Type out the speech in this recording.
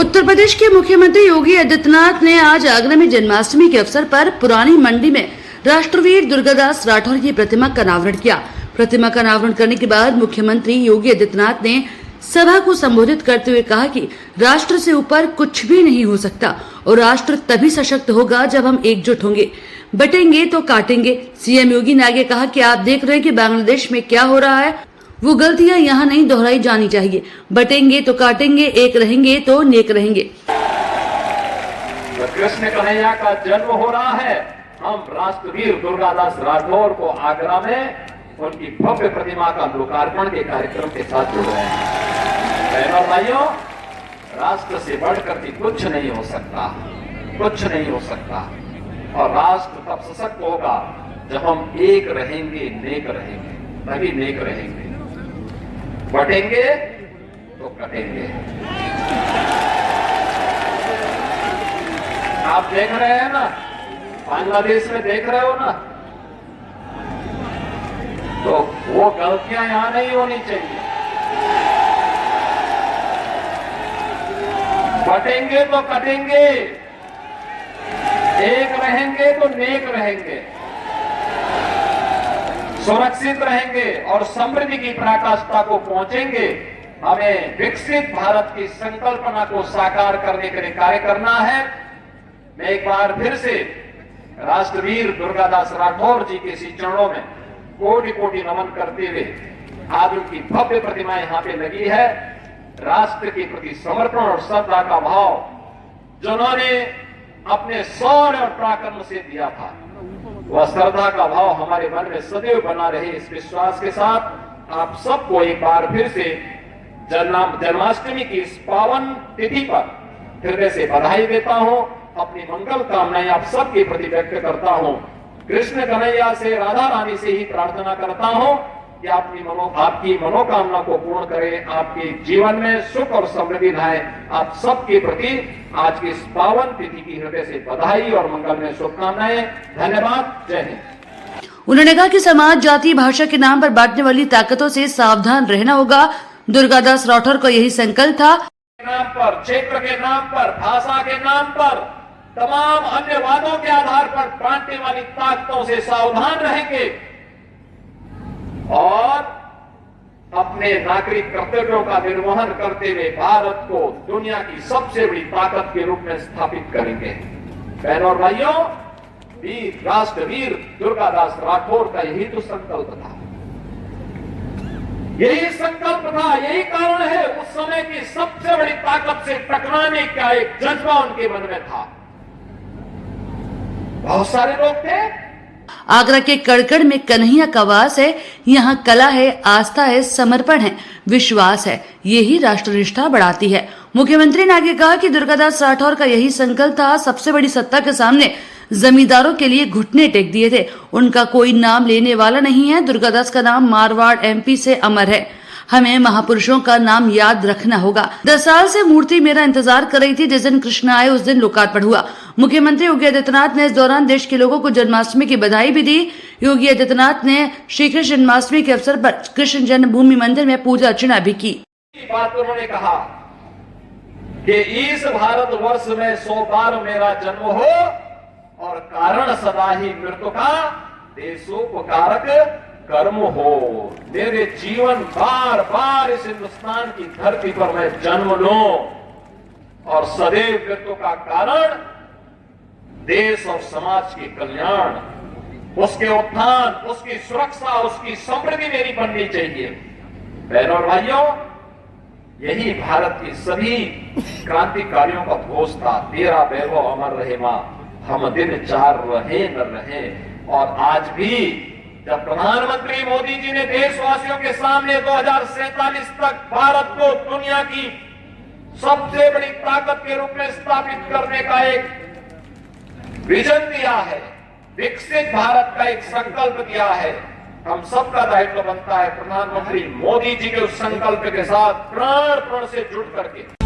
उत्तर प्रदेश के मुख्यमंत्री योगी आदित्यनाथ ने आज आगरा में जन्माष्टमी के अवसर पर पुरानी मंडी में राष्ट्रवीर दुर्गादास राठौर की प्रतिमा का अनावरण किया। प्रतिमा का अनावरण करने के बाद मुख्यमंत्री योगी आदित्यनाथ ने सभा को संबोधित करते हुए कहा कि राष्ट्र से ऊपर कुछ भी नहीं हो सकता और राष्ट्र तभी सशक्त होगा जब हम एकजुट होंगे। बटेंगे तो काटेंगे। सीएम योगी ने आगे कहा कि आप देख रहे हैं कि बांग्लादेश में क्या हो रहा है, वो गलतियां यहाँ नहीं दोहराई जानी चाहिए। बटेंगे तो काटेंगे, एक रहेंगे तो नेक रहेंगे। कृष्ण कन्हैया का जन्म हो रहा है। हम राष्ट्रवीर दुर्गादास राठौर को आगरा में उनकी भव्य प्रतिमा का लोकार्पण के कार्यक्रम के साथ जुड़ रहे हैं। बहनों भाइयों, राष्ट्र से बढ़कर के कुछ नहीं हो सकता, कुछ नहीं हो सकता। और राष्ट्र तब सशक्त होगा जब हम एक रहेंगे, नेक रहेंगे, तभी नेक रहेंगे। बटेंगे तो कटेंगे। आप देख रहे हैं ना, बांग्लादेश में देख रहे हो ना, तो वो गलतियां यहां नहीं होनी चाहिए। बटेंगे तो कटेंगे, एक रहेंगे तो नेक रहेंगे, सुरक्षित रहेंगे और समृद्धि की पराकाष्ठा को पहुंचेंगे। हमें विकसित भारत की संकल्पना को साकार करने के लिए कार्य करना है। मैं एक बार फिर से राष्ट्रवीर दुर्गादास राठौर जी के श्री चरणों में कोटि कोटि नमन करते हुए आज उनकी भव्य प्रतिमा यहाँ पे लगी है। राष्ट्र के प्रति समर्पण और श्रद्धा का भाव जिन्होंने अपने शौर्य और पराक्रम से दिया था, वह श्रद्धा का भाव हमारे मन में सदैव बना रहे। इस विश्वास के साथ आप सबको एक बार फिर से जन्माष्टमी की इस पावन तिथि पर हृदय से बधाई देता हूं। अपनी मंगल कामनाएं आप सबके प्रति व्यक्त करता हूं। कृष्ण कन्हैया से, राधा रानी से ही प्रार्थना करता हूं कि आपकी मनोकामना को पूर्ण करें, आपके जीवन में सुख और समृद्धि लाए। आप सबके प्रति आज की इस पावन तिथि की हृदय से बधाई और मंगल में शुभकामनाएं। धन्यवाद। जय हिंद। उन्होंने कहा कि समाज, जाति, भाषा के नाम पर बांटने वाली ताकतों से सावधान रहना होगा। दुर्गादास राठौर का यही संकल्प था। नाम पर, क्षेत्र के नाम पर, भाषा के नाम पर, तमाम अन्य वादों के आधार पर बांटने वाली ताकतों से सावधान रहेंगे और अपने नागरिक कर्तव्यों का निर्वहन करते हुए भारत को दुनिया की सबसे बड़ी ताकत के रूप में स्थापित करेंगे। बहनों और भाइयों, वीर राष्ट्रवीर दुर्गादास राठौर का यही तो संकल्प था, यही संकल्प था, यही कारण है उस समय की सबसे बड़ी ताकत से टकराने का एक जज्बा उनके मन में था। बहुत सारे लोग थे। आगरा के कड़कड़ में कन्हैया का वास है। यहाँ कला है, आस्था है, समर्पण है, विश्वास है। यही राष्ट्र निष्ठा बढ़ाती है। मुख्यमंत्री ने आगे कहा कि दुर्गादास राठौर का यही संकल्प था। सबसे बड़ी सत्ता के सामने जमींदारों के लिए घुटने टेक दिए थे। उनका कोई नाम लेने वाला नहीं है। दुर्गादास का नाम मारवाड़ MP से अमर है। हमें महापुरुषों का नाम याद रखना होगा। 10 साल से मूर्ति मेरा इंतजार कर रही थी। जिस दिन कृष्ण आए उस दिन लोकार्पण हुआ। मुख्यमंत्री योगी आदित्यनाथ ने इस दौरान देश के लोगों को जन्माष्टमी की बधाई भी दी। योगी आदित्यनाथ ने श्री कृष्ण जन्माष्टमी के अवसर पर कृष्ण जन्मभूमि मंदिर में पूजा अर्चना भी की। बात उन्होंने कहा कि इस भारत वर्ष में 100 बार मेरा जन्म हो और कारण सदा ही मृत्यु का देशोपकारक कर्म हो। मेरे जीवन बार बार इस हिंदुस्तान की धरती पर मैं जन्म लूं और सदैव मृत्यु का कारण देश और समाज के कल्याण, उसके उत्थान, उसकी सुरक्षा, उसकी समृद्धि मेरी बननी चाहिए। बहनों और भाइयों, यही भारत की सभी क्रांतिकारियों का घोष था। तेरा वैभव अमर रहे मां, हम दिन चार रहे न रहे। और आज भी जब प्रधानमंत्री मोदी जी ने देशवासियों के सामने 2047 तक भारत को दुनिया की सबसे बड़ी ताकत के रूप में स्थापित करने का एक विजन दिया है, विकसित भारत का एक संकल्प दिया है, हम सबका दायित्व बनता है प्रधानमंत्री मोदी जी के उस संकल्प के साथ प्राण से जुड़ करके